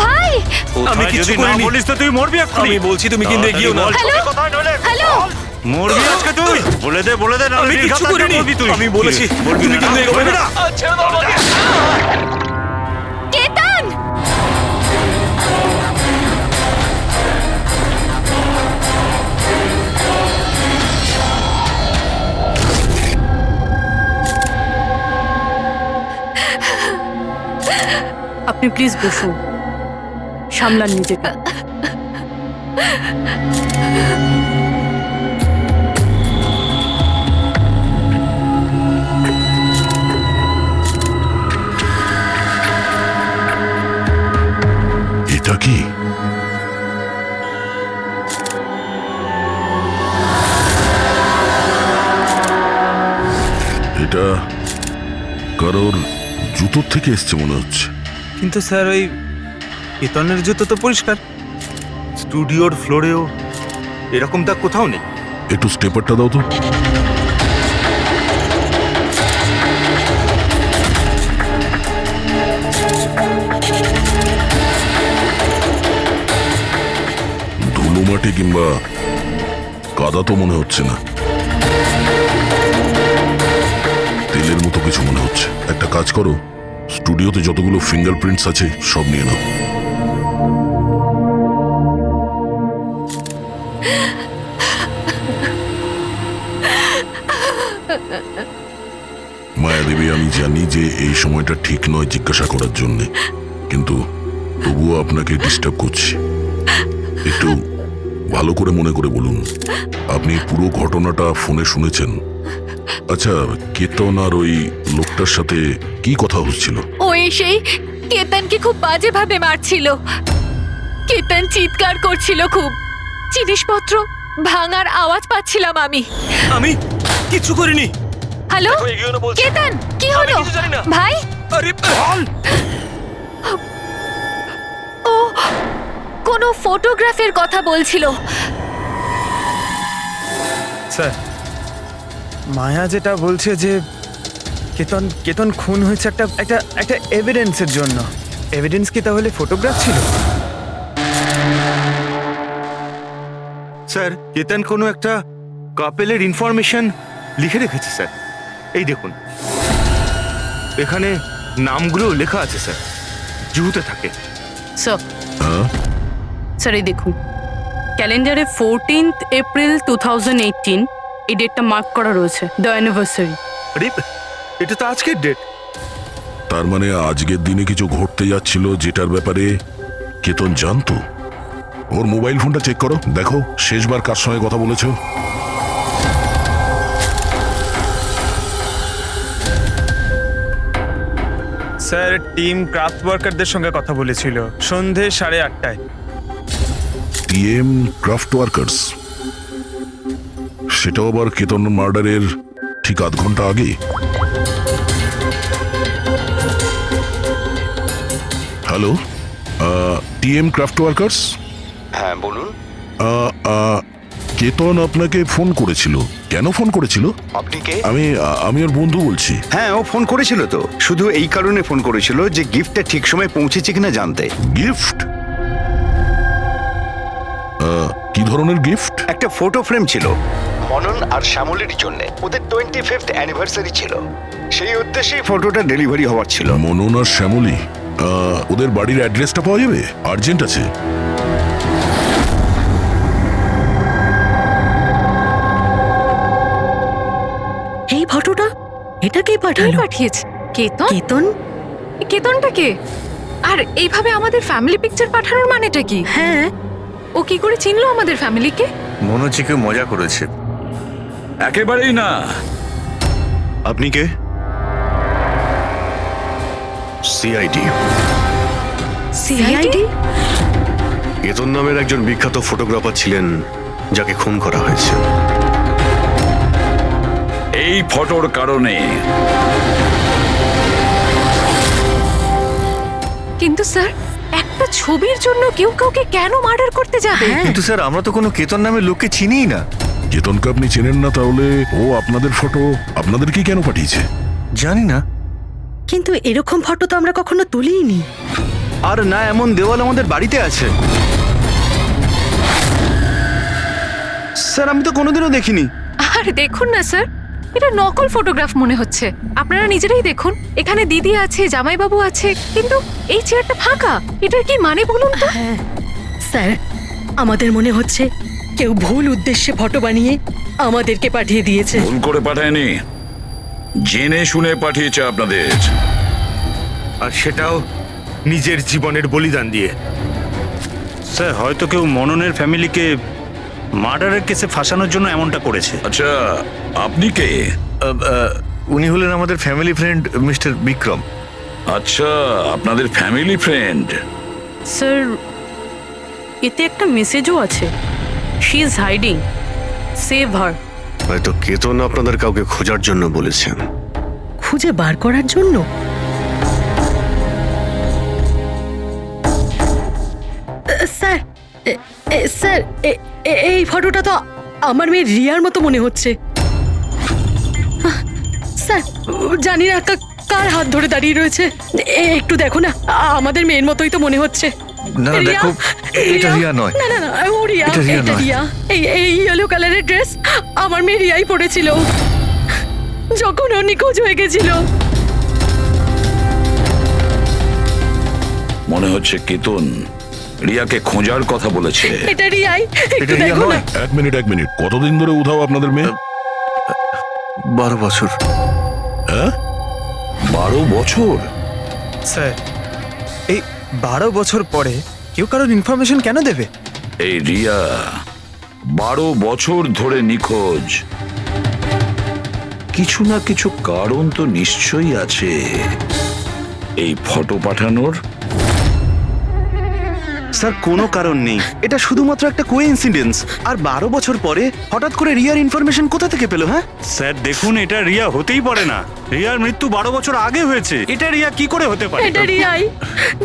ভাই আমি কিছু করিনি। বলিস তো তুই মরবি এক্ষুনি। আমি বলছি তুমি কিন্তু এগিয়েও না। হ্যালো মরবি আজকে তুই। বলে দে না আমি কিছু করিনি। আমি বলেছি বলবি তুমি কিন্তু এগোবে না। কেতন আপনি প্লিজ বসুন, সামলান নিজেকে। এটা কি? এটা কারোর জুতোর থেকে এসছে মনে হচ্ছে। কিন্তু স্যার ওই কেতনের জুতো তো পরিষ্কার। স্টুডিওর ফ্লোরেও এরকম দাগ কোথাও নেই। একটু স্টেপারটা দাও তো। ধুলো মাটি কিংবা কাদা তো মনে হচ্ছে না, তেলের মতো কিছু মনে হচ্ছে। একটা কাজ করো, স্টুডিওতে যতগুলো ফিঙ্গারপ্রিন্টস আছে সব নিয়ে নাও। মায়াদেবী, আমি জানি যে এই সময়টা ঠিক নয় জিজ্ঞাসা করার জন্যে, কিন্তু তবুও আপনাকে ডিস্টার্ব করছি। একটু ভালো করে মনে করে বলুন, আপনি পুরো ঘটনাটা ফোনে শুনেছেন? আচ্ছা, কেতন আর ওই লোকটার সাথে কি কথা হচ্ছিল? ও এসেই কেতনকে খুব বাজেভাবে মারছিল। কেতন চিৎকার করছিল খুব। জিনিসপত্র ভাঙার আওয়াজ পাচ্ছিলাম আমি। আমি কিছু করিনি। হ্যালো দেখো, এগিয়েও না বলছি। কেতন, কি আমি হলো কিছু জানি না। ভাই? আরে বল। ও কোনো ফটোগ্রাফের কথা বলছিল। স্যার মায়া যেটা বলছে যে কেতন খুন হয়েছে একটা একটা একটা এভিডেন্সের জন্য। এভিডেন্স কি তাহলে ফটোগ্রাফ ছিল? স্যার, কেতন কোনো একটা কাপেলের ইনফরমেশন লিখে রেখেছে স্যার। এই দেখুন, এখানে নামগুলো লেখা আছে স্যার, জুহুতে থাকে। স্যার, হ্যাঁ, স্যার এই দেখুন, ক্যালেন্ডারে 14th এপ্রিল 2018 এই ডেটটা মার্ক করা রয়েছে, দ্য অ্যানিভার্সারি। আরে এটা তো আজকের ডেট। তার মানে আজকের দিনে কিছু ঘটতে যাচ্ছিল যেটার ব্যাপারে কেতন জানতো। ওর মোবাইল ফোনটা চেক করো, দেখো শেষবার কার সঙ্গে কথা বলেছো। স্যার টিম ক্রাফট ওয়ার্কারদের সঙ্গে কথা বলেছিল সন্ধে 8:30টায়। টিএম ক্রাফট ওয়ার্কার্স, সেটাও আবার কেতন মার্ডারের ঠিক আধ ঘন্টা আগে। Hello, TM craft workers. হ্যাঁ বলুন। কেতন আপনাকে ফোন করেছিল। কেন ফোন করেছিল? আপনি কে? আমি ওর বন্ধু বলছি। হ্যাঁ, ও ফোন করেছিল তো, শুধু এই কারণে ফোন করেছিল যে গিফটটা ঠিক সময় পৌঁছেছে কিনা জানতে। গিফট? কি ধরনের গিফট? একটা ফটো ফ্রেম ছিল মনন আর শ্যামলের জন্য, ওদের 25th অ্যানিভার্সারি ছিল, সেই উদ্দেশ্যেই ফটোটা ডেলিভারি হওয়ার ছিল। মনন আর শ্যামলী, ওদের বাড়ির অ্যাড্রেসটা পাওয়া যাবে? আর্জেন্ট আছে। এই ফটোটা এটা কে কে পাঠালো? পাঠিয়েছে? কেতন? কেতন? কেতনটা কে? আর এইভাবে আমাদের ফ্যামিলি পিকচার পাঠানোর মানেটা কি? হ্যাঁ, ও কি করে চিনলো আমাদের ফ্যামিলিকে? মনে হচ্ছে কেউ মজা করেছে। একেবারেই না। আপনি কে? সিআইডি। সিআইডি? কেতন নামের একজন বিখ্যাত ফটোগ্রাফার ছিলেন যাকে খুন করা হয়েছে। এই ফটোর কারণে। কিন্তু স্যার, একটা ছবির জন্য কেউ কাউকে কেন মার্ডার করতে যাবে? কিন্তু স্যার, আমরা তো কোনো কেতন নামের লোককে চিনিই না। কেতনকে আপনি চেনেন না, তাহলে ও আপনাদের ফটো আপনাদেরকে কেন পাঠিয়েছে? জানি না। কিন্তু এরকম ফটো তো আমরা কখনো তুলিনি। আর না এমন দেওয়াল আমাদের বাড়িতে আছে। স্যার আমি তো কোনোদিনও দেখিনি। আর দেখুন না স্যার, এটা নকল ফটোগ্রাফ মনে হচ্ছে। আপনারা নিজেরাই দেখুন, এখানে দিদি আছে, জামাইবাবু আছে, কিন্তু এই চেয়ারটা ফাঁকা। এটার কি মানে বলুন তো? হ্যাঁ স্যার, আমাদের মনে হচ্ছে কেউ ভুল উদ্দেশ্যে ফটো বানিয়ে আমাদেরকে পাঠিয়ে দিয়েছে। ভুল করে পাঠায়নি, জেনে শুনে পাঠিয়েছে আপনাদের। আর সেটাও নিজের জীবনের বলিদান দিয়ে। স্যার হয়তো কেউ মননের ফ্যামিলিকে মার্ডারের কেসে ফাঁসানোর জন্য এমনটা করেছে। আচ্ছা, আপনি কে? উনি হলেন আমাদের ফ্যামিলি ফ্রেন্ড মিস্টার বিক্রম। আচ্ছা, আপনাদের ফ্যামিলি ফ্রেন্ড। স্যার, এতে একটা মেসেজও আছে। শি ইজ হাইডিং, সেভ হার। হয়তো কেতন আপনাদের কাউকে খোঁজার জন্য বলেছেন। খুঁজে বার করার জন্য? স্যার, স্যার, এই ফটোটা তো আমার মেয়ে রিয়ার মতো মনে হচ্ছে। স্যার, জানি না কার হাত ধরে দাঁড়িয়ে রয়েছে। একটু দেখো না, আমাদের মেয়ের মতোই তো মনে হচ্ছে। না রিয়া, দেখো, এটা রিয়া নয়। না না না, ও রিয়া, এটা রিয়া এটা নয়। রিয়া। এই ইয়েলো কালারের ড্রেস আমার মেয়ে রিয়াই পরেছিল যখন ও নিখোঁজ হয়ে গেছিল। মনে হচ্ছে কেতন রিয়াকে খোঁজার কথা বলেছে। এটা রিয়াই, একটু রিয়া দেখো না। নয়। এক মিনিট, কতদিন ধরে উধাও আপনাদের মেয়ে? 12 বছর। হ্যাঁ, 12 বছর? স্যার, এই 12 বছর পরে কেউ কারোর ইনফরমেশন কেন দেবে? এই রিয়া 12 বছর ধরে নিখোঁজ। কিছু না কিছু কারণ তো নিশ্চয়ই আছে এই ফটো পাঠানোর। স্যার কোনো কারণ নেই, এটা শুধুমাত্র একটা কোইন্সিডেন্স। আর 12 বছর পরে হঠাৎ করে রিয়ার ইনফরমেশন কোথা থেকে পেলো? হ্যাঁ স্যার দেখুন, এটা রিয়া হতেই পারে না। রিয়ার মৃত্যু 12 বছর আগে হয়েছে। এটা রিয়া কি করে হতে পারে? এটা রিয়াই,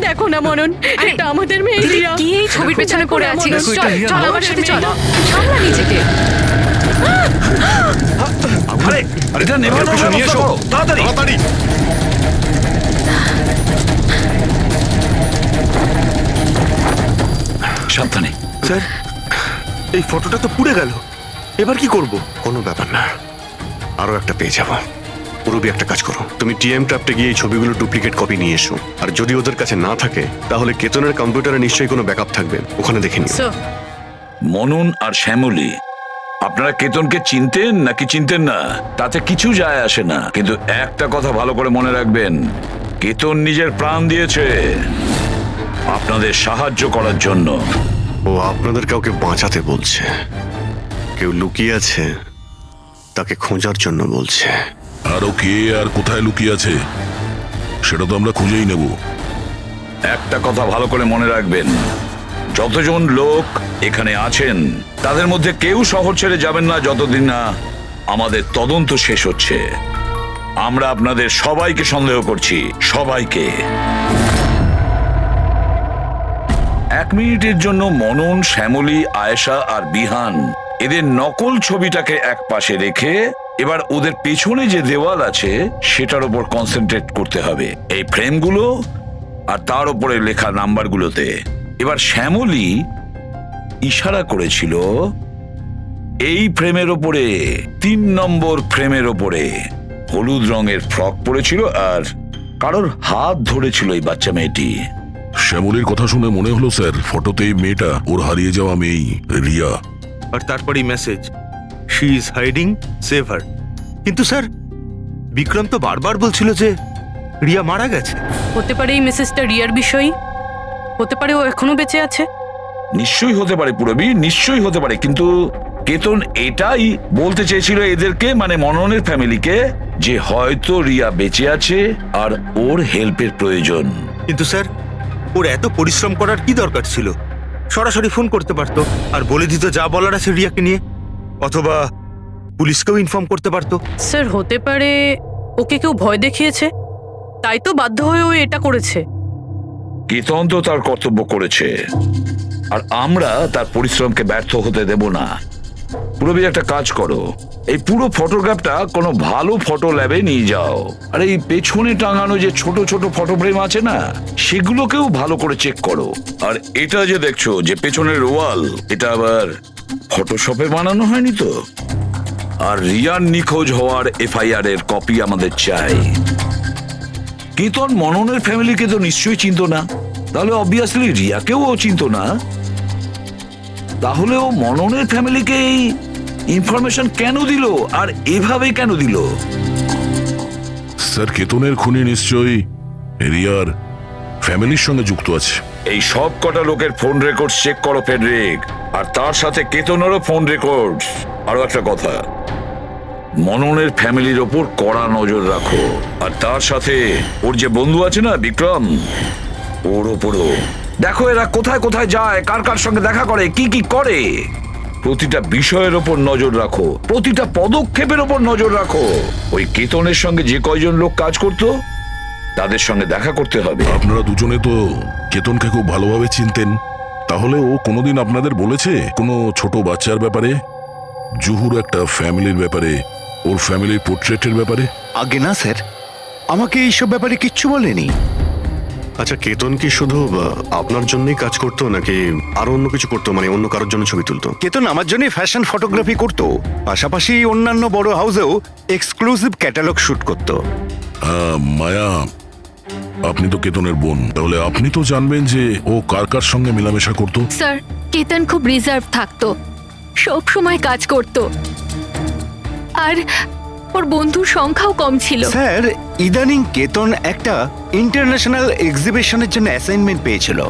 দেখো না মনন, এটা আমাদের মেয়ে দিদি, রিয়া। কি এই ছবির পেছনে পড়ে আছিস? দেখো, এটা চল রিয়া চল নয়। আমার সাথে চল, সামলা নিজেকে। আরে এটা নেবে, কিছু নিয়ে এসো তাড়াতাড়ি। সাবধানে। স্যার, এই ফটোটা তো পুড়ে গেল, এবার কি করব? কোনো ব্যাপার না, আরো একটা পেয়ে যাবো। পুরবি একটা কাজ করো, তুমি টিএম ট্র্যাপটে গিয়ে এই ছবিগুলো ডুপ্লিকেট কপি নিয়ে এসো। আর যদি ওদের কাছে না থাকে তাহলে কেতনের কম্পিউটারে নিশ্চয়ই কোনো ব্যাকআপ থাকবে, ওখানে দেখে নিও। স্যার, মনন আর শ্যামলী, আপনারা কেতনকে চিনতেন নাকি চিনতেন না তাতে কিছু যায় আসে না, কিন্তু একটা কথা ভালো করে মনে রাখবেন, কেতন নিজের প্রাণ দিয়েছে আপনাদের সাহায্য করার জন্য। ও আপনাদের কাউকে বাঁচাতে বলছে, কেউ লুকিয়ে আছে তাকে খোঁজার জন্য বলছে। আরো কে আর কোথায় লুকিয়ে আছে সেটা তো আমরা খুঁজেই নেব। একটা কথা ভালো করে মনে রাখবেন, যতজন লোক এখানে আছেন তাদের মধ্যে কেউ শহর ছেড়ে যাবেন না যতদিন না আমাদের তদন্ত শেষ হচ্ছে। আমরা আপনাদের সবাইকে সন্দেহ করছি, সবাইকে। 1 মিনিটের জন্য মনন, শ্যামলী, আয়েশা আর বিহান এদের নকল ছবিটাকে এক পাশে রেখে এবার ওদের পেছনে যে দেওয়াল আছে সেটার উপর কনসেন্ট্রেট করতে হবে, এই ফ্রেমগুলো আর তার উপরে লেখা নাম্বারগুলোতে। এবার শ্যামলী ইশারা করেছিল এই ফ্রেমের ওপরে, 3 নম্বর ফ্রেমের ওপরে। হলুদ রঙের ফ্রক পরেছিল আর কারোর হাত ধরেছিল এই বাচ্চা মেয়েটি। শ্যামলীর কথা শুনে মনে হলো স্যার, ফটোতে এই মেয়েটা ওর হারিয়ে যাওয়া মেয়েই, রিয়া। আর তারপরেই message, she is hiding, save হার। কিন্তু স্যার, বিক্রম তো বারবার বলছিল যে রিয়া মারা গেছে। হতে পারে এই মেসেজটা রিয়ার বিষয়ই, হতে পারে ও এখনো বেঁচে আছে। নিশ্চয়ই হতে পারে পুরবি, নিশ্চয়ই হতে পারে, কিন্তু কেতন এটাই বলতে চেয়েছিল এদেরকে, মানে মননের ফ্যামিলিকে, যে হয়তো রিয়া বেঁচে আছে আর ওর হেল্পের প্রয়োজন। কিন্তু স্যার, ওর এত পরিশ্রম করার কি দরকার ছিল? সরাসরি ফোন করতে পারতো আর বলে দিত যা বলার আছে রিয়াকে নিয়ে, অথবা পুলিশকেও ইনফর্ম করতে পারতো। স্যার, হতে পারে ওকে কেউ ভয় দেখিয়েছে, তাই তো বাধ্য হয়ে ও এটা করেছে। কেতন তো তার কর্তব্য করেছে আর আমরা তার পরিশ্রমকে ব্যর্থ হতে দেব না। পুরবি একটা কাজ করো, এই পুরো ফটোগ্রাফটা কোনো ভালো ফটো ল্যাবে নিয়ে যাও। আর এই পেছনে টাঙানো যে ছোট ছোট ফটো ফ্রেম আছে না, সেগুলোকেও ভালো করে চেক করো। আর এটা যে দেখছো যে পেছনের ওয়াল, এটা আবার ফটোশপে বানানো হয়নি তো? আর রিয়ার নিখোঁজ হওয়ার এফআইআর এর কপি আমাদের চাই। কেতন মননের ফ্যামিলিকে তো নিশ্চয়ই চিনতো না, তাহলে অবভিয়াসলি রিয়াকেও ও চিনতো না। তাহলে ও মননের ফ্যামিলিকে এই ইনফরমেশন কেন দিল, আর এভাবে কেন দিল? স্যার, কেতনের খুনি নিশ্চয়ই রিয়ার ফ্যামিলির সঙ্গে যুক্ত আছে। এই সব কটা লোকের ফোন রেকর্ড চেক করো ফেডরিক, আর তার সাথে কেতনেরও ফোন রেকর্ড। আরো একটা কথা, মননের ফ্যামিলির ওপর কড়া নজর রাখো, আর তার সাথে ওর যে বন্ধু আছে না বিক্রম, ওর ওপরও দেখো। এরা কোথায় কোথায় যায়, কার কার সঙ্গে দেখা করে, কি কি করে, প্রতিটা বিষয়ের ওপর নজর রাখো, প্রতিটা পদক্ষেপের ওপর নজর রাখো। ওই কেতনের সঙ্গে যে কয়জন লোক কাজ করতো তাদের সঙ্গে দেখা করতে হবে। আপনারা দুজনে তো কেতনকে খুব ভালোভাবে চিনতেন, তাহলে ও কোনোদিন আপনাদের বলেছে কোনো ছোট বাচ্চার ব্যাপারে, জুহুর একটা ফ্যামিলির ব্যাপারে, ওর ফ্যামিলির পোর্ট্রেটের ব্যাপারে? আগে না স্যার, আমাকে এইসব ব্যাপারে কিচ্ছু বলেনি। আচ্ছা, কেতন কি শুধু আপনার জন্যই কাজ করতো নাকি আরো অন্য কিছু করতো, মানে অন্য কারোর জন্য ছবি তুলতো? কেতন আমার জন্য ফ্যাশন ফটোগ্রাফি করতো, পাশাপাশি অন্যান্য বড় হাউসেও এক্সক্লুসিভ ক্যাটালগ শুট করতো। মায়া, আপনি তো কেতনের বোন, তাহলে আপনি তো জানবেন যে ও কার কার সঙ্গে মেলামেশা করতো। স্যার, কেতন খুব রিজার্ভ থাকতো, সব সময় কাজ করত, আর ওর বন্ধুর সংখ্যাও কম ছিল। স্যার, ইদানিং কেতন একটা ইন্টারন্যাশনাল এক্সিবিশনের জন্য অ্যাসাইনমেন্ট পেয়েছিল,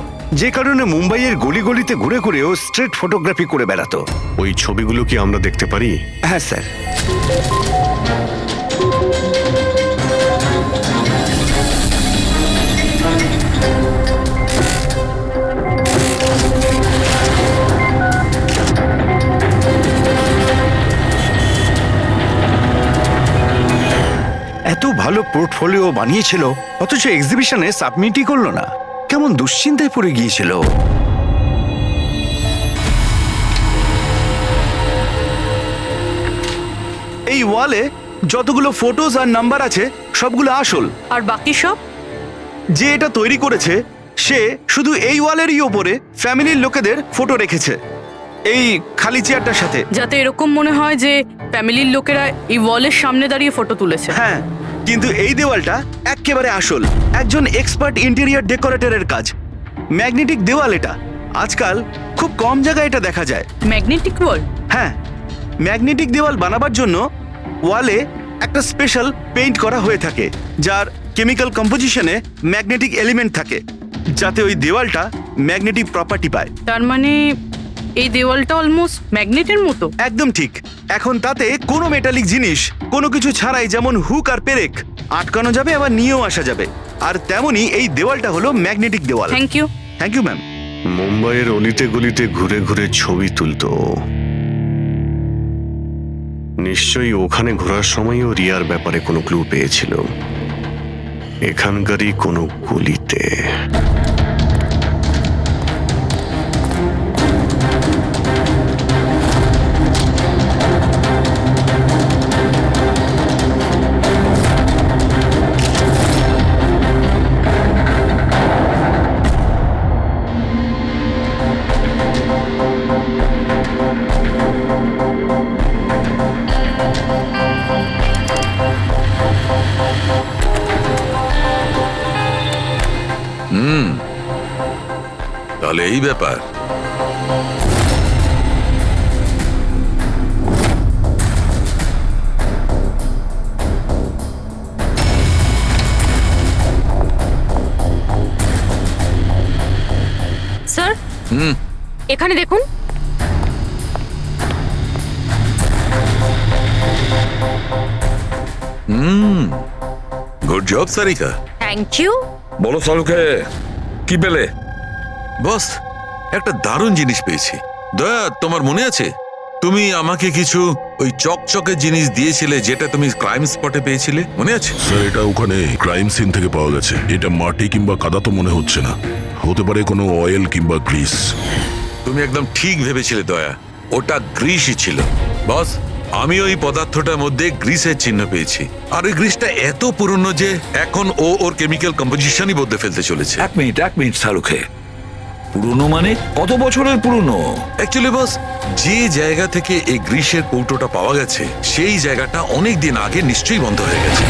যে কারণে মুম্বাইয়ের গলি গলিতে ঘুরে ঘুরে ও স্ট্রিট ফটোগ্রাফি করে বেড়াতো। ওই ছবিগুলো কি আমরা দেখতে পারি? হ্যাঁ স্যার। এত ভালো পোর্টফোলিও বানিয়েছিল, অথচ এক্সিবিশনে সাবমিটই করলো না। কেমন দুশ্চিন্তায় পড়ে গিয়েছিল। এই ওয়ালে যতগুলো ফটোজ আর নাম্বার আছে সবগুলো আসল, আর বাকি সব? যে এটা তৈরি করেছে সে শুধু এই ওয়ালেরই ওপরে ফ্যামিলির লোকেদের ফটো রেখেছে, এই খালি চেয়ারটার সাথে, যাতে এরকম মনে হয় যে ফ্যামিলির লোকেরা এই ওয়ালের সামনে দাঁড়িয়ে ফটো তুলেছে। হ্যাঁ, কিন্তু এই দেওয়ালটা একেবারে আসল, একজন এক্সপার্ট ইন্টেরিয়র ডেকোরেটরের কাজ। ম্যাগনেটিক দেওয়াল এটা, আজকাল খুব কম জায়গায় এটা দেখা যায়। ম্যাগনেটিক ওয়াল? হ্যাঁ, ম্যাগনেটিক দেওয়াল বানাবার জন্য ওয়ালে একটা স্পেশাল পেইন্ট করা হয়ে থাকে, যার কেমিক্যাল কম্পোজিশনে ম্যাগনেটিক এলিমেন্ট থাকে, যাতে ওই দেওয়ালটা ম্যাগনেটিক প্রপার্টি পায়। তার মানে এই দেওয়ালটা অলমোস্ট ম্যাগনেটের মতো? একদম ঠিক। এখন তাতে কোনো মেটালিক জিনিস কোনো কিছু ছাড়াই, যেমন হুক আর পেরেক, আটকানো যাবে, আবার নিয়েও আসা যাবে। আর তেমনই এই দেওয়ালটা হলো ম্যাগনেটিক দেওয়াল। Thank you. Thank you ma'am. মুম্বাইয়ের অলিতে গলিতে ঘুরে ঘুরে ছবি তুলতো, নিশ্চয়ই ওখানে ঘোরার সময়ও রিয়ার ব্যাপারে কোনো ক্লু পেয়েছিল, এখানকারই কোনো গলিতে। তাহলে এই ব্যাপার। স্যার, এখানে দেখুন। Good job Sarika. Thank you. বলো সালুকে, কি পেলে? বস, একটা দারুণ জিনিস পেয়েছি। দয়া, তোমার মনে আছে তুমি আমাকে কিছু ওই চকচকে জিনিস দিয়েছিলে, যেটা তুমি ক্রাইম স্পটে পেয়েছিলে, মনে আছে? স্যার, এটা ওখানে ক্রাইম সিন থেকে পাওয়া গেছে। এটা মাটি কিংবা কাদা তো মনে হচ্ছে না, হতে পারে কোনো অয়েল কিংবা গ্রিস। তুমি একদম ঠিক ভেবেছিলে দয়া, ওটা গ্রিসই ছিল। বস, আমি ওই পদার্থটার মধ্যে গ্রিসের চিহ্ন পেয়েছি, আর ওই গ্রিসটা এত পুরনো যে এখন ও ওর কেমিক্যাল কম্পোজিশনই বদলে ফেলতে চলেছে। এক মিনিট শাহরুখে, পুরনো মানে কত বছরের পুরনো? অ্যাকচুয়ালি বস, যে জায়গা থেকে এই গ্রিসের কৌটোটা পাওয়া গেছে সেই জায়গাটা অনেক দিন আগে নিশ্চয়ই বন্ধ হয়ে গেছে।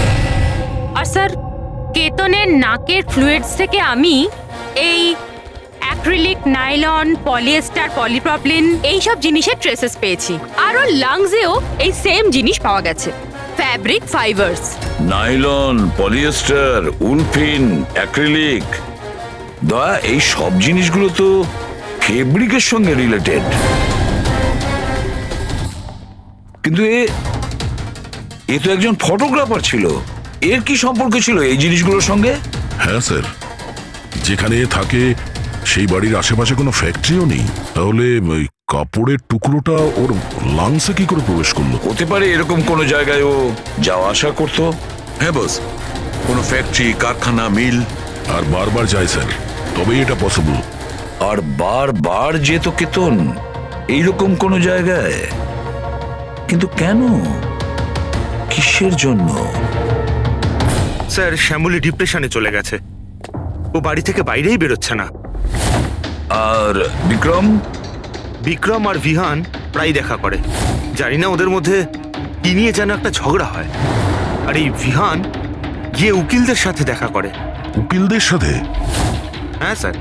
আর স্যার, কেতনের নাকের ফ্লুইডস থেকে আমি এই অ্যাক্রিলিক, নাইলন, পলিয়েস্টার, পলিপ্রপিলিন এইসব জিনিসের ট্রেসেস পেয়েছি। আর ওর লাংসেও এই সেম জিনিস পাওয়া গেছে, fabric fibres. Nylon, polyester, olefin, acrylic, দয়া এই সব জিনিসগুলো তো ফেব্রিকের সঙ্গে রিলেটেড। কিন্তু এ তো একজন ফটোগ্রাফার ছিল, এর কি সম্পর্ক ছিল এই জিনিসগুলোর সঙ্গে? হ্যাঁ স্যার, যেখানে এ থাকে সেই বাড়ির আশেপাশে কোনো ফ্যাক্টরিও নেই, তাহলে ওই কাপড়ের টুকরোটা ওর লাংসে কি করে প্রবেশ করলো? হতে পারে এরকম কোনো জায়গায় ও যাওয়া আসা করতো। হ্যাঁ বস, কোনো ফ্যাক্টরি, কারখানা, মিল। আর বারবার যায় স্যার, তবেই এটা পসিবল। আর বারবার যেত কেতন এইরকম কোনো জায়গায়, কিন্তু কেন, কিসের জন্য? স্যার, শ্যামলী ডিপ্রেশনে চলে গেছে, ও বাড়ি থেকে বাইরেই বেরোচ্ছে না। আর বিক্রম? বিক্রম আর বিহান প্রায় দেখা করে, জানি না ওদের মধ্যে কি নিয়ে যেন একটা ঝগড়া হয়। আর এই বিহান গিয়ে উকিলদের সাথে দেখা করে। উকিলদের সাথে? হ্যাঁ স্যার।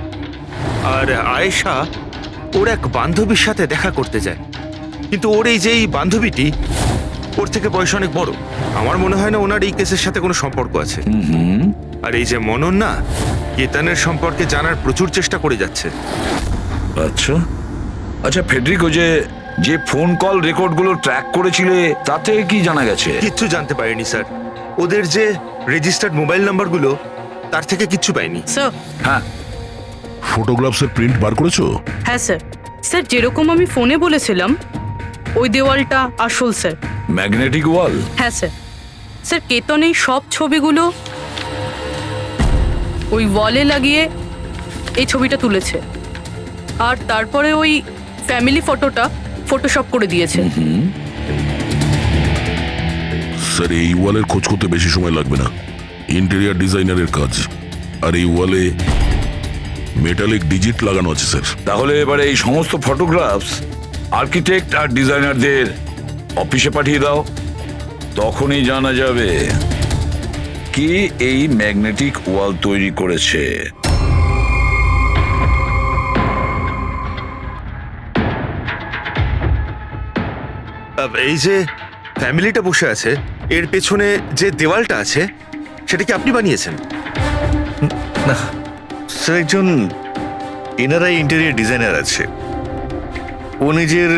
আর আয়েশা ওর এক বান্ধবীর সাথে দেখা করতে যায়, কিন্তু ওর এই যে এই বান্ধবীটি ওর থেকে বয়স অনেক বড়। আমার মনে হয় না ওনার এই কেসের সাথে কোনো সম্পর্ক আছে। আর এই যে মনন না, কেতনের সম্পর্কে জানার প্রচুর চেষ্টা করে যাচ্ছে। আচ্ছা আচ্ছা, ফেডরিকো যে ফোন কল রেকর্ডগুলো ট্র্যাক করেছিলে তাতে কি জানা গেছে? কিচ্ছু জানতে পারিনি স্যার। ওদের যে রেজিস্টার্ড মোবাইল নাম্বারগুলো, তার থেকে কিচ্ছু পাইনি। স্যার। হ্যাঁ, ফটোগ্রাফসের প্রিন্ট বার করেছো? হ্যাঁ স্যার। স্যার, যেরকম আমি ফোনে বলেছিলাম ওই দেওয়ালটা আসল স্যার। ম্যাগনেটিক ওয়াল? হ্যাঁ স্যার। স্যার, কেতন এই সব ছবিগুলো ওই ওয়ালে লাগিয়ে এই ছবিটা তুলেছে, আর তারপরে ওই ফ্যামিলি ফটোটা ফটোশপ করে দিয়েছে। স্যার, এই ওয়ালের খোঁজ করতে বেশি সময় লাগবে না, ইন্টেরিয়ার ডিজাইনারের কাজ। আর এই ওয়ালে মেটালিক ডিজিট লাগানো আছে স্যার। তাহলে এবারে এই সমস্ত ফটোগ্রাফস আর্কিটেক্ট আর ডিজাইনারদের অফিসে পাঠিয়ে দাও, তখনই জানা যাবে কে এই ম্যাগনেটিক ওয়াল তৈরি করেছে। এই যে ফ্যামিলিটা বসে আছে, এর পেছনে যে দেওয়ালটা আছে সেটা কি আপনি বানিয়েছেন? না স্যার, একজন এনারাই ইন্টেরিয়ার ডিজাইনার আছে, ও নিজের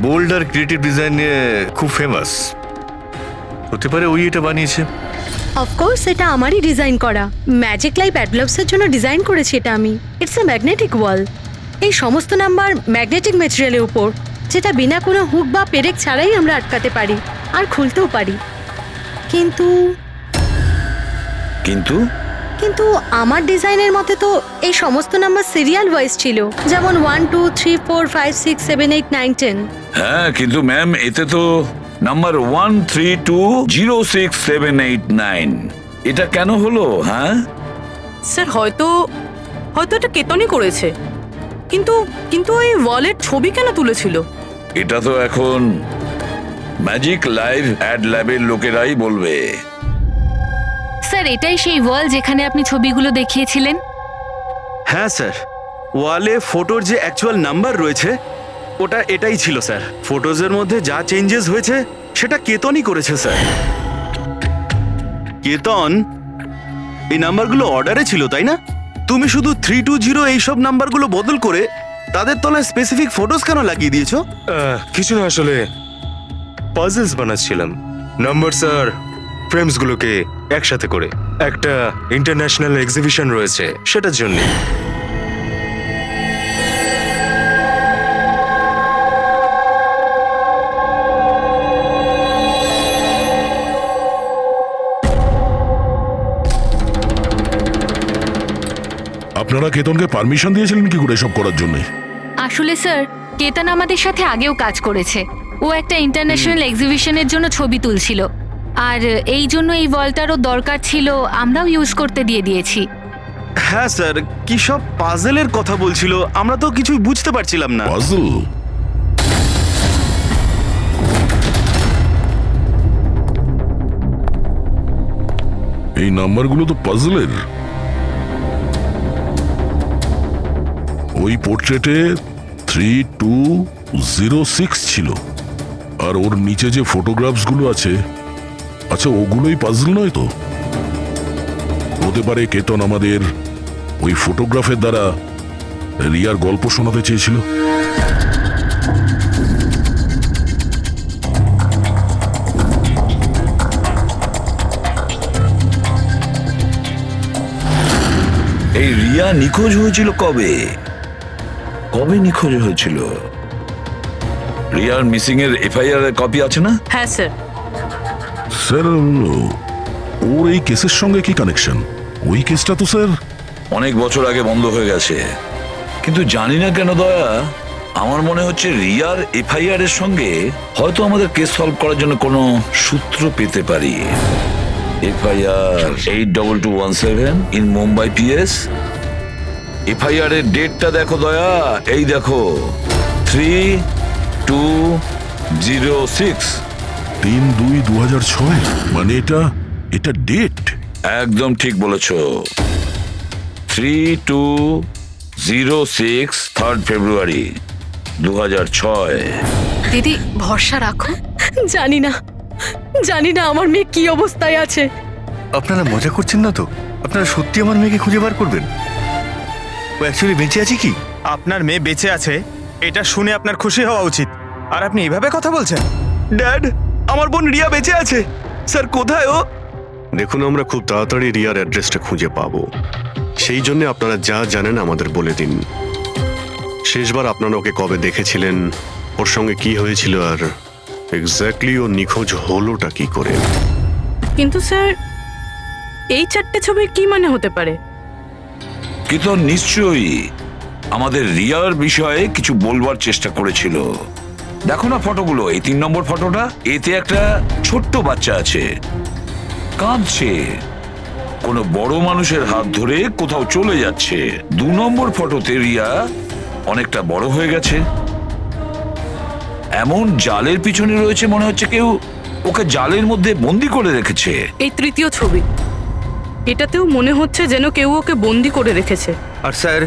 বোল্ড আর ক্রিয়েটিভ ডিজাইন নিয়ে খুব ফেমাস। হতে পারে ওই এটা বানিয়েছে। অফকোর্স এটা আমারই ডিজাইন করা। ম্যাজিক লাইফ অ্যাডলভসের জন্য ডিজাইন করেছি এটা আমি। ইটস এ ম্যাগনেটিক ওয়াল। এই সমস্ত নাম্বার ম্যাগনেটিক ম্যাটেরিয়ালের উপর, যেটা বিনা কোনো হুক বা পেরেক ছাড়াই আমরা আটকাতে পারি আর খুলতেও পারি। কিন্তু কিন্তু কিন্তু আমার ডিজাইনের মতে তো এই সমস্ত নাম্বার সিরিয়াল ওয়াইজ ছিল, যেমন 1 2 3 4 5 6 7 8 9 10। হ্যাঁ, কিন্তু ম্যাম এতে তো নাম্বার 1320678 এটা কেন হলো? হ্যাঁ স্যার, হয়তো এটা কেতনই করেছে, কিন্তু কিন্তু ওই ওয়ালের ছবি কেন তুলেছিল? এটা তো এখন ম্যাজিক লাইভ অ্যাড ল্যাবের লোকেরাই বলবে। স্যার, এটাই সেই ওয়াল যেখানে আপনি ছবিগুলো দেখিয়েছিলেন? হ্যাঁ স্যার, ওয়ালে ফটোর যে অ্যাকচুয়াল নাম্বার রয়েছে ওটা এটাই ছিল স্যার। ফটোজের মধ্যে যা চেঞ্জেস হয়েছে সেটা কেতনই করেছে স্যার। কেতন এই নাম্বারগুলো অর্ডারে ছিল, তাই না? তুমি শুধু 320 এইসব নাম্বারগুলো বদল করে তাদের তলায় স্পেসিফিক ফটোজ কেন লাগিয়ে দিয়েছো? কিছু না, আসলে পাজলস বানাচ্ছিলাম, নাম্বারস আর ফ্রেমসগুলোকে একসাথে করে। একটা ইন্টারন্যাশনাল এক্সিবিশন রয়েছে, সেটার জন্য। আপনারা কেতনকে পারমিশন দিয়েছিলেন কি করে এসব করার জন্য? আসলে স্যার, কেতন আমাদের সাথে আগেও কাজ করেছে। ও একটা ইন্টারন্যাশনাল এক্সিবিশনের জন্য ছবি তুলছিল, আর এই জন্য এই ওয়ালটারও দরকার ছিল, আমরাও ইউজ করতে দিয়ে দিয়েছি। হ্যাঁ স্যার, কি সব পাজেলের কথা বলছিল, আমরা তো কিছুই বুঝতে পারছিলাম না। পাজল? এই নাম্বারগুলো তো পাজলের। ওই পোর্ট্রেটে 3206 ছিল, আর ওর নিচে যে ফটোগ্রাফস গুলো আছে, আচ্ছা ওগুলোই পাজল নয় তো? হতে পারে কেতন আমাদের ওই ফটোগ্রাফের দ্বারা রিয়ার গল্প শোনাতে চেয়েছিল। এই রিয়া নিখোঁজ হয়েছিল কবে? কবে নিখোঁজ হয়েছিল? রিয়ার মিসিং এর এফআইআর এর কপি আছে না? হ্যাঁ স্যার। স্যার, ওর এই কেসের সঙ্গে কি কানেকশন? ওই কেসটা তো স্যার অনেক বছর আগে বন্ধ হয়ে গেছে, কিন্তু জানি না কেন দয়া, আমার মনে হচ্ছে রিয়ার এফআইআর এর সঙ্গে হয়তো আমাদের কেস সলভ করার জন্য কোনো সূত্র পেতে পারি। FIR 82217 in Mumbai PS. FIR এর ডেটটা দেখো দয়া, এই দেখো 3206। 3/2/2006, মানে এটা ডেট? একদম ঠিক বলেছো, 3206 3rd ফেব্রুয়ারি 2006। দিদি ভরসা রাখো। জানি না আমার মেয়ে কি অবস্থায় আছে। আপনারা মজা করছেন না তো? আপনারা সত্যি আমার মেয়েকে খুঁজে বার করবেন? ও অ্যাকচুয়ালি বেঁচে আছে কি? আপনার মেয়ে বেঁচে আছে এটা শুনে আপনার খুশি হওয়া উচিত, আর আপনি এভাবে কথা বলছেন। ড্যাড, আমার বোন রিয়া বেঁচে আছে। স্যার, কোথায় ও? দেখুন, আমরা খুব তাড়াতাড়ি রিয়ার অ্যাড্রেসটা খুঁজে পাবো। সেই জন্য আপনারা যা জানেন আমাদের বলে দিন। শেষবার আপনারা ওকে কবে দেখেছিলেন, ওর সঙ্গে কি হয়েছিল, আর এক্স্যাক্টলি ও নিখোঁজ হলোটা কি করে? কিন্তু স্যার, এই 4টে ছবির কি মানে হতে পারে? কেতন নিশ্চয়ই আমাদের রিয়ার বিষয়ে কিছু বলবার চেষ্টা করেছিল। দেখো না ফটোগুলো, এই 3 নম্বর ফটোটা, এতে একটা ছোট্ট বাচ্চা আছে, কাঁদছে, কোনো বড় মানুষের হাত ধরে কোথাও চলে যাচ্ছে। 2 নম্বর ফটোতে রিয়া অনেকটা বড় হয়ে গেছে, এমন জালের পিছনে রয়েছে, মনে হচ্ছে কেউ ওকে জালের মধ্যে বন্দি করে রেখেছে। এই 3য় ছবি, এটাতেও মনে হচ্ছে যেন কেউ ওকে বন্দি করে রেখেছে। আর স্যার,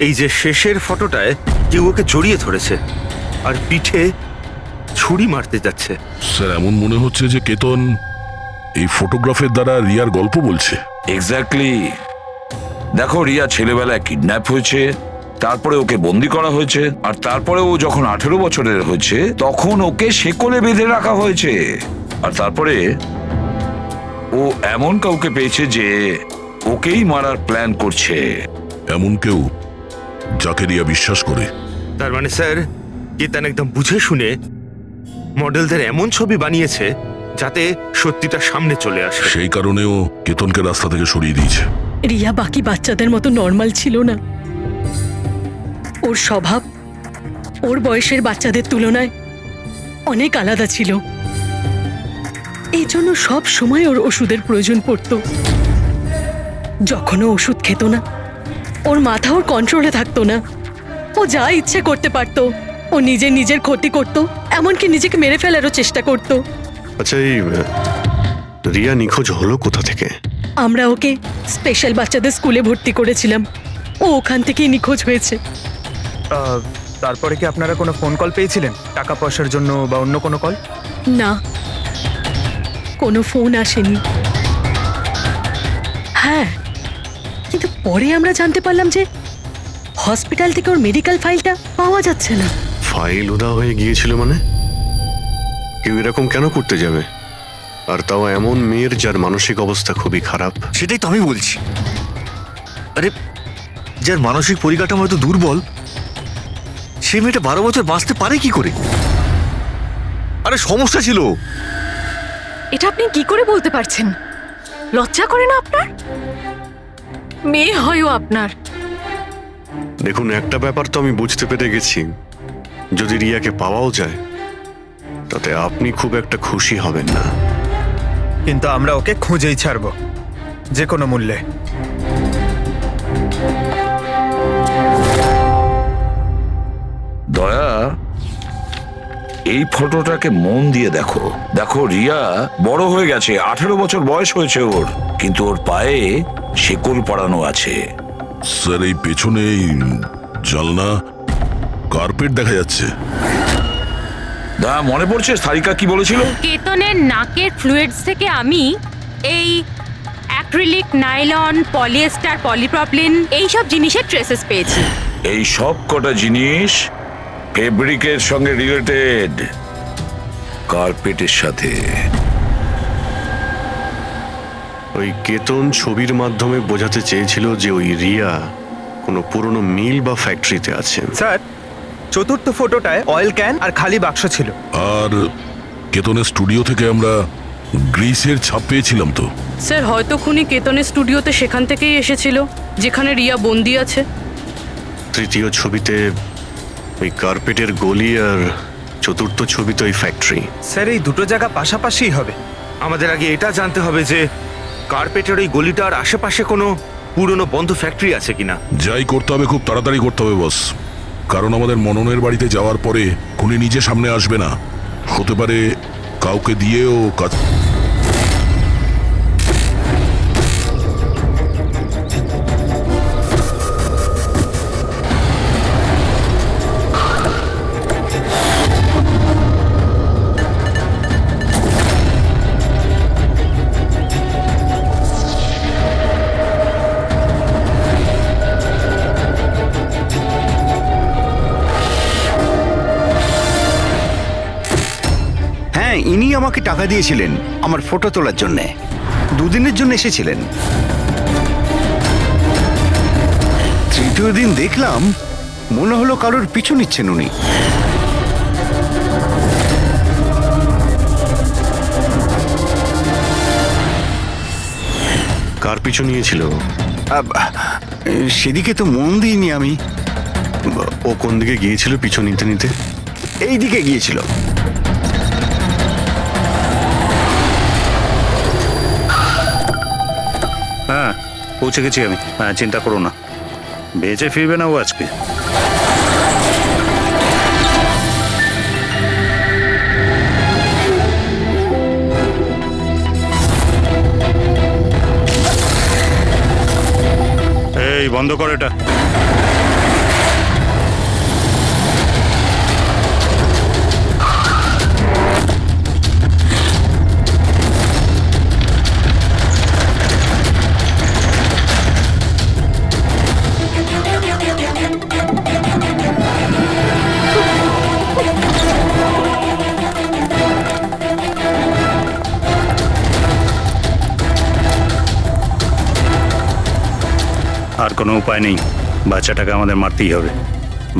এই যে শেষের ফটোটায় কেউ ওকে জড়িয়ে ধরেছে আর পিঠে ছুরি মারতে যাচ্ছে। স্যার, এমন মনে হচ্ছে যে কেতন এই ফটোগ্রাফের দ্বারা রিয়ার গল্প বলছে। এক্স্যাক্টলি। দেখো, রিয়া ছেলেবেলায় কিডন্যাপ হয়েছে, তারপরে ওকে বন্দি করা হয়েছে, আর তারপরে ও যখন 18 বছরের হয়েছে তখন ওকে শেকলে বেঁধে রাখা হয়েছে, আর তারপরে ও এমন কাউকে পেয়েছে যে ওকেই মারার প্ল্যান করছে। এমন কেউ যাকে রিয়া বিশ্বাস করে। তার মানে স্যার, কেতন একদম বুঝে শুনে মডেলদের এমন ছবি বানিয়েছে যাতে সত্যিটা সামনে চলে আসে। সেই কারণেও কেতনকে রাস্তা থেকে সরিয়ে দিয়েছে। রিয়া বাকি বাচ্চাদের মতো নর্মাল ছিল না। ওর স্বভাব ওর বয়সের বাচ্চাদের তুলনায় অনেক আলাদা ছিল। এই জন্য সব সময় ওর ওষুধের প্রয়োজন পড়তো। যখন ও ওষুধ খেত না, ওর মাথা ওর কন্ট্রোলে থাকতো না। ও যা ইচ্ছে করতে পারতো। ও নিজের ক্ষতি করতো, এমনকি নিজেকে মেরে ফেলারও চেষ্টা করতো। আচ্ছা, এই রিয়া নিখোঁজ হলো কোথা থেকে? আমরা ওকে স্পেশাল বাচ্চাদের স্কুলে ভর্তি করেছিলাম, ও ওখান থেকেই নিখোঁজ হয়েছে। তারপরে কি আপনারা কোনো ফোন কল পেয়েছিলেন টাকা পয়সার জন্য বা অন্য কোনো কল? না, কোনো ফোন আসেনি। হ্যাঁ, কিন্তু পরে আমরা জানতে পারলাম যে হসপিটাল থেকে ওর মেডিকেল ফাইলটা পাওয়া যাচ্ছে না। ফাইল উদা হয়ে গিয়েছিল মানে? কেউ এরকম কেন করতে যাবে? আর তাও এমন মেয়ের যার মানসিক অবস্থা খুবই খারাপ। সেটাই তো আমি বলছি। আরে, যার মানসিক পরিকাঠামো এত দুর্বল, সে মেয়েটা 12 বছর বাঁচতে পারে কি করে? আরে সমস্যা ছিল। এটা আপনি কি করে বলতে পারছেন? লজ্জা করে না আপনার? মেয়ে হয়ও আপনার। দেখুন, একটা ব্যাপার তো আমি বুঝতে পেরে গেছি, যদি রিয়াকে পাওয়াও যায় তাতে আপনি খুব একটা খুশি হবেন না। কিন্তু আমরা ওকে খুঁজেই ছাড়বো, যে কোনো মূল্যে। দয়া, এই ফটোটাকে মন দিয়ে দেখো। দেখো, রিয়া বড় হয়ে গেছে, 18 বছর বয়স হয়েছে ওর, কিন্তু ওর পায়ে শেকল পরানো আছে। স্যার, এই পেছনে এই জানলা কার্পেট দেখা যাচ্ছে। দয়া, মনে পড়ছে সারিকা কি বলেছিল? কেতনের নাকের ফ্লুইডস থেকে আমি এই অ্যাক্রিলিক, নাইলন, পলিয়েস্টার, পলিপ্রপলিন এইসব জিনিসের ট্রেসেস পেয়েছি। এই সব কটা জিনিস ফেব্রিকের সঙ্গে রিলেটেড, কার্পেটের সাথে। ওই কেতন ছবির মাধ্যমে বোঝাতে চেয়েছিল যে ওই রিয়া কোনো পুরনো মিল বা ফ্যাক্টরিতে আছে। স্যার, চতুর্থ ফটোটায় অয়েল ক্যান আর খালি বাক্স ছিল। আর কেতনের স্টুডিও থেকে আমরা গ্রিসের ছাপ পেয়েছিলাম তো। স্যার, হয়তো খুনি কেতনের স্টুডিওতে সেখান থেকেই এসেছিল যেখানে রিয়া বন্দি আছে। তৃতীয় ছবিতে ওই কার্পেটের গলি, আর চতুর্থ ছবিতে ওই ফ্যাক্টরি। স্যার, এই দুটো জায়গা পাশাপাশিই হবে। আমাদের আগে এটা জানতে হবে যে কার্পেটের ওই গলিটার আশেপাশে কোনো পুরনো বন্ধ ফ্যাক্টরি আছে কিনা। যাই করতে হবে খুব তাড়াতাড়ি করতে হবে বস, কারণ আমাদের মননের বাড়িতে যাওয়ার পরে খুনি নিজে সামনে আসবে না, হতে পারে কাউকে দিয়েও কাজ। হ্যাঁ, ইনি আমাকে টাকা দিয়েছিলেন আমার ফটো তোলার জন্য। দুদিনের জন্য এসেছিলেন। তৃতীয় দিন দেখলাম মনে হলো কারোর পিছু নিচ্ছেন উনি। কার পিছু নিয়েছিল? সেদিকে তো মন দিইনি আমি। ও কোন দিকে গিয়েছিল পিছু নিতে নিতে? এই দিকে গিয়েছিল। হ্যাঁ, পৌঁছে গেছি আমি। হ্যাঁ, চিন্তা করো না, বেঁচে ফিরবে না ও আজকে। এই বন্ধ কর এটা। আর কোনো উপায় নেই, বাচ্চাটাকে আমাদের মারতেই হবে।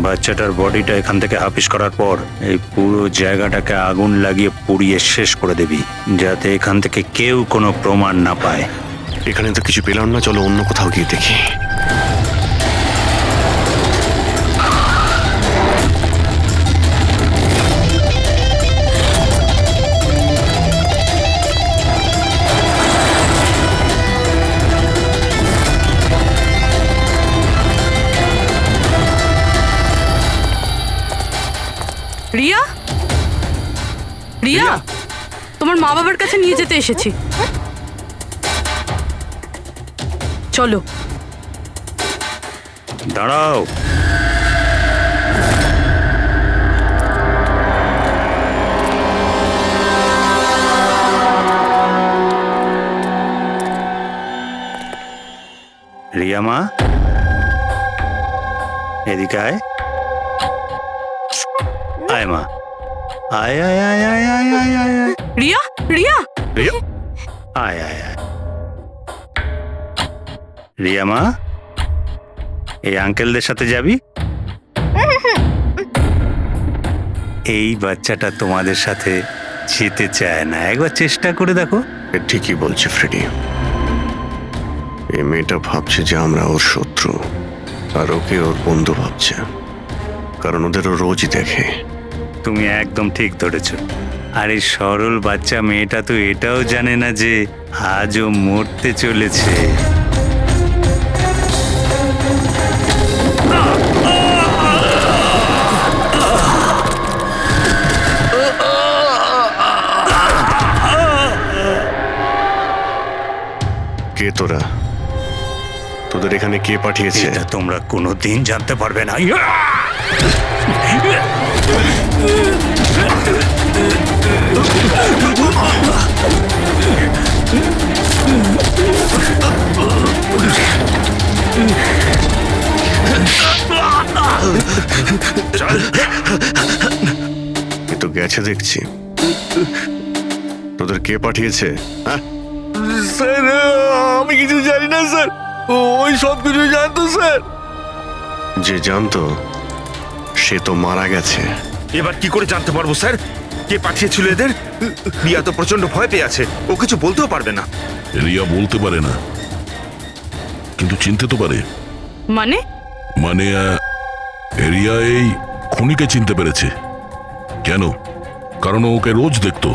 বাচ্চাটার বডিটা এখান থেকে হাফিস করার পর এই পুরো জায়গাটাকে আগুন লাগিয়ে পুড়িয়ে শেষ করে দিবি, যাতে এখান থেকে কেউ কোনো প্রমাণ না পায়। এখানে তো কিছু পেলাম না, চলো অন্য কোথাও গিয়ে দেখি। রিয়া, রিয়া, তোমার মা বাবার কাছে নিয়ে যেতে এসেছি, চলো। দাঁড়াও, রিয়া মা, এদিকে আয়। আয় মা, আয় আয় আয় আয় আয় আয় আয় আয়। রিয়া, রিয়া, রিয়া, আয় আয় আয়। রিয়া মা, এই আঙ্কেলদের সাথে যাবি? এই বাচ্চাটা তোমাদের সাথে যেতে চায় না, একবার চেষ্টা করে দেখো। ঠিকই বলছে ফ্রেডি, এই মেয়েটা ভাবছে যে আমরা ওর শত্রু, আর ওকে ওর বন্ধু ভাবছে। কারণ ওদেরও রোজই দেখে। তুমি একদম ঠিক ধরেছ। আর এই সরল বাচ্চা মেয়েটা তো এটাও জানে না যে আজও মরতে চলেছে। কে তোরা? তোদের এখানে কে পাঠিয়েছে? এটা তোমরা কোনোদিন জানতে পারবে না। এ তো গেছে দেখছি। তোদের কে পাঠিয়েছে? হ্যাঁ, স্যার আমি কিছু জানি না স্যার, ওই সব কিছু জানতো স্যার। যে জানতো সে তো মারা গেছে। এবার কি করে জানতে পারবো স্যার কে পাঠিয়েছিল এদের? রিয়া তো প্রচন্ড ভয় পেয়ে আছে, ও কিছু বলতেও পারবে না। রিয়া বলতে পারে না, কিন্তু চিনতে তো পারে। মানে মানে রিয়া এই খুনিকে চিনতে পেরেছে। কেন? কারণ ও ওকে রোজ দেখতো,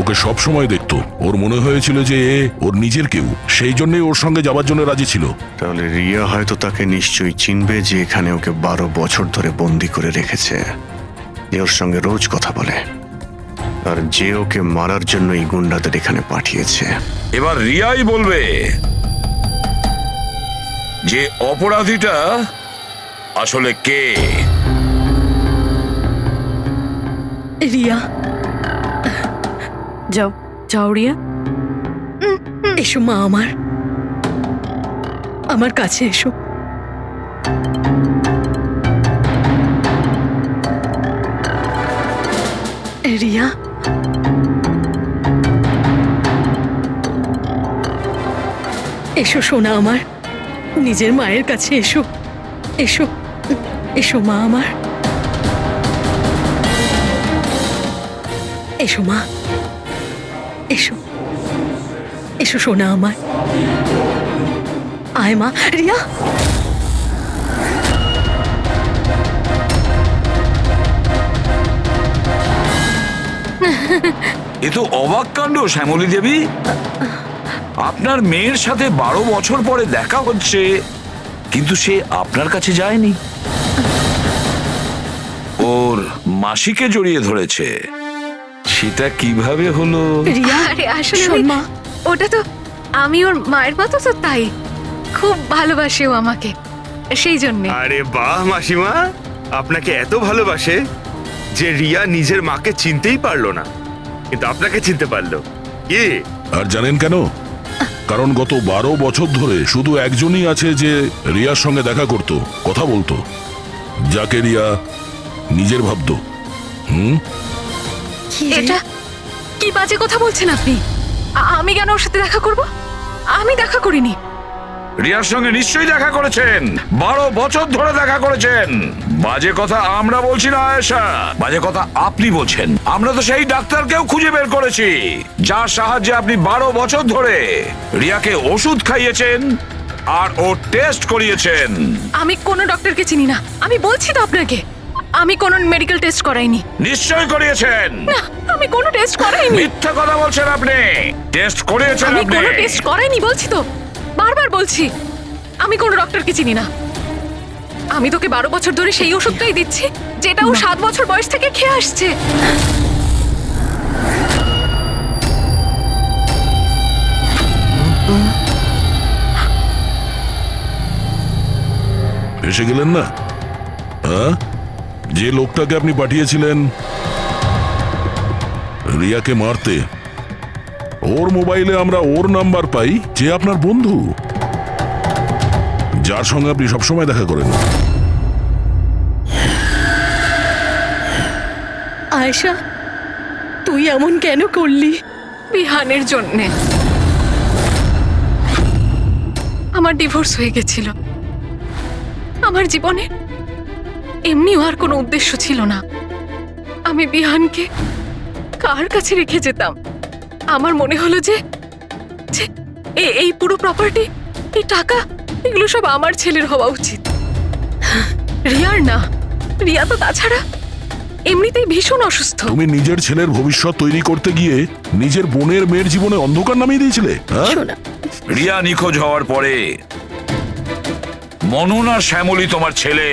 ওকে সব সময় দেখতো। ওর মনে হয়েছিল যে এ ওর নিজের কেউ, সেই জন্যই ওর সঙ্গে যাবার জন্য রাজি ছিল। তাহলে রিয়া হয়তো তাকে নিশ্চয়ই চিনবে, যে এখানে ওকে 12 বছর ধরে বন্দি করে রেখেছে, যে ওর সঙ্গে রোজ কথা বলে, আর যে ওকে মারার জন্য এই গুন্ডাদের এখানে পাঠিয়েছে। এবার রিয়াই বলবে যে অপরাধীটা আসলে কে। রিয়া, যাও যাও রিয়া। এসো মা, আমার কাছে এসো। রিয়া, এসো সোনা আমার, নিজের মায়ের কাছে এসো। এসো এসো মা আমার, এসো মা, এসো এসো সোনা আমার। আয় মা। রিয়া, এ তো অবাক কাণ্ড শ্যামলী দেবী। আপনার মেয়ের সাথে 12 বছর পরে দেখা হচ্ছে, কিন্তু সে আপনার কাছে যায়নি, ওর মাসিকে জড়িয়ে ধরেছে। সেটা কিভাবে হলো? রিয়া, আরে আসলে শোন মা, ওটা তো আমি ওর মায়ের মতো, তো তাই খুব ভালোবাসে ও আমাকে, সেই জন্যে। আরে বাহ মাসিমা, আপনাকে এত ভালোবাসে যে রিয়া নিজের মাকে চিনতেই পারলো না, কিন্তু আপনাকে চিনতে পারলো। কি? আর জানেন কেন? কারণ গত 12 বছর ধরে শুধু একজনই আছে যে রিয়ার সঙ্গে দেখা করত, কথা বলতো, যাকে রিয়া নিজের ভাবতো। এটা কি বাজে কথা বলছেন আপনি? আমি কেন ওর সাথে দেখা করব? আমি দেখা করিনি। রিয়ার সঙ্গে নিশ্চয়ই দেখা করেছেন, 12 বছর ধরে দেখা করেছেন। বাজে কথা আমরা বলছি না আয়েশা, বাজে কথা আপনি বলছেন। আমরা তো সেই ডাক্তারকেও খুঁজে বের করেছি যার সাহায্যে আপনি 12 বছর ধরে রিয়াকে ওষুধ খাইয়েছেন আর ও টেস্ট করিয়েছেন। আমি কোনো ডক্টরকে চিনি না, আমি বলছি তো আপনাকে, আমি কোনো মেডিকেল টেস্ট করাইনি। নিশ্চয়ই করিয়েছেন। না, আমি কোনো টেস্ট করাইনি। মিথ্যা কথা বলছেন আপনি। টেস্ট করিয়েছেন আমি আপনি। কোনো টেস্ট করাইনি বলছি তো, বারবার বলছি আমি কোনো ডক্টরকে চিনি না। আমি তোকে 12 বছর ধরে সেই ওষুধটাই দিচ্ছি যেটা ও 7 বছর বয়স থেকে খেয়ে আসছে। এসে গেলেন না? হ্যাঁ, যে লোকটাকে আপনি পাঠিয়েছিলেন রিয়াকে মারতে, ওর মোবাইলে আমরা ওর নাম্বার পাই, যে আপনার বন্ধু, যার সঙ্গে আপনি সবসময় দেখা করেন। আয়েশা, তুই এমন কেন করলি? বিহানের জন্যে। আমার ডিভোর্স হয়ে গেছিল, আমার জীবনে এমনিও আর কোনো উদ্দেশ্য ছিল না। আমি বিহানকে কার কাছে রেখে যেতাম? আমার মনে হলো যে এই পুরো প্রপার্টি, এই টাকা, এগুলো সব আমার ছেলের হওয়া উচিত, রিয়ার না। রিয়া তো তাছাড়া এমনিতেই ভীষণ অসুস্থ। তুমি নিজের ছেলের ভবিষ্যৎ তৈরি করতে গিয়ে নিজের বোনের মেয়ের জীবনে অন্ধকার নামিয়ে দিয়েছিলে, হ্যাঁ? শোনা, রিয়া নিখোঁজ হওয়ার পরে মনন আর শ্যামলী তোমার ছেলে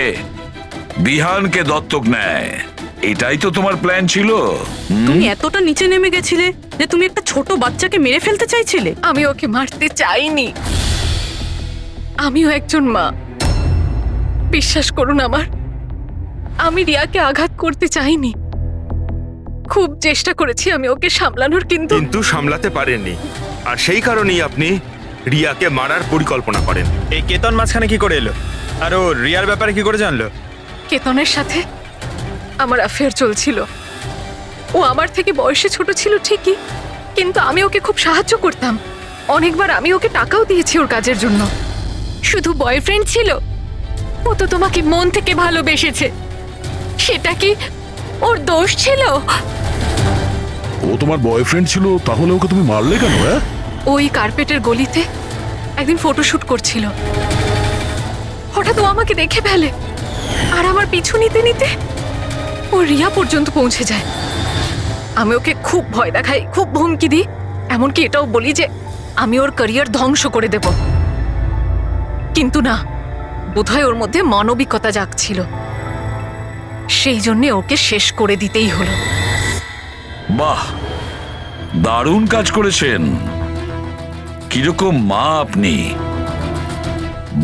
বিহানকে দত্তক নেয়, এটাই তো তোমার প্ল্যান ছিল। তুমি এতটা নিচে নেমে গেছিলে যে তুমি একটা ছোট বাচ্চাকে মেরে ফেলতে চাইছিলে। আমি ওকে মারতে চাইনি, আমিও একজন মা। বিশ্বাস করুন আমার, আমি রিয়াকে আঘাত করতে চাইনি। খুব চেষ্টা করেছি আমি ওকে সামলানোর, কিন্তু কিন্তু সামলাতে পারেননি, আর সেই কারণেই আপনি রিয়াকে মারার পরিকল্পনা করেন। এই কেতন মাঝখানে কি করে এলো? আর ও রিয়ার ব্যাপারে কি করে জানলো? কেতনের সাথে আমার অ্যাফেয়ার চলছিল। ও আমার থেকে বয়সে ছোট ছিল ঠিকই, কিন্তু আমি ওকে খুব সাহায্য করতাম। অনেকবার আমি ওকে টাকাও দিয়েছি ওর কাজের জন্য। শুধু বয়ফ্রেন্ড ছিল? ও তো তোমাকে মন থেকে ভালোবেসেছে, সেটা কি ওর দোষ ছিল? ও তোমার বয়ফ্রেন্ড ছিল, তাহলে ওকে তুমি মারলে কেন? হ্যাঁ, ওই কার্পেটের গলিতে একদিন ফটোশুট করছিল। হঠাৎ ও আমাকে দেখে ফেলে, আর আমার পিছু নিতে নিতে ও রিয়া পর্যন্ত পৌঁছে যায়। আমি ওকে খুব ভয় দেখাই, খুব হুমকি দিই, এমনকি এটাও বলি যে আমি ওর ক্যারিয়ার ধ্বংস করে দেব। কিন্তু না, বোধহয় ওর মধ্যে মানবিকতা জাগছিল, সেই জন্য ওকে শেষ করে দিতেই হলো। বাহ, দারুণ কাজ করেছেন। কিরকম মা আপনি!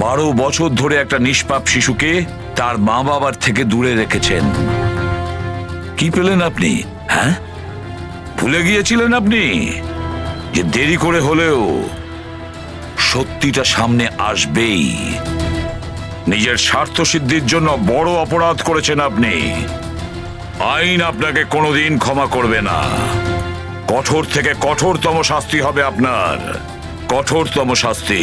12 বছর ধরে একটা নিষ্পাপ শিশুকে তার মা বাবার থেকে দূরে রেখেছেন। কি পেলেন আপনি? হ্যাঁ, ভুলে গিয়েছিলেন আপনি যে দেরি করে হলেও সত্যিটা সামনে আসবেই। নিজের স্বার্থ সিদ্ধির জন্য বড় অপরাধ করেছেন আপনি। আইন আপনাকে কোনোদিন ক্ষমা করবে না। কঠোর থেকে কঠোরতম শাস্তি হবে আপনার, কঠোরতম শাস্তি।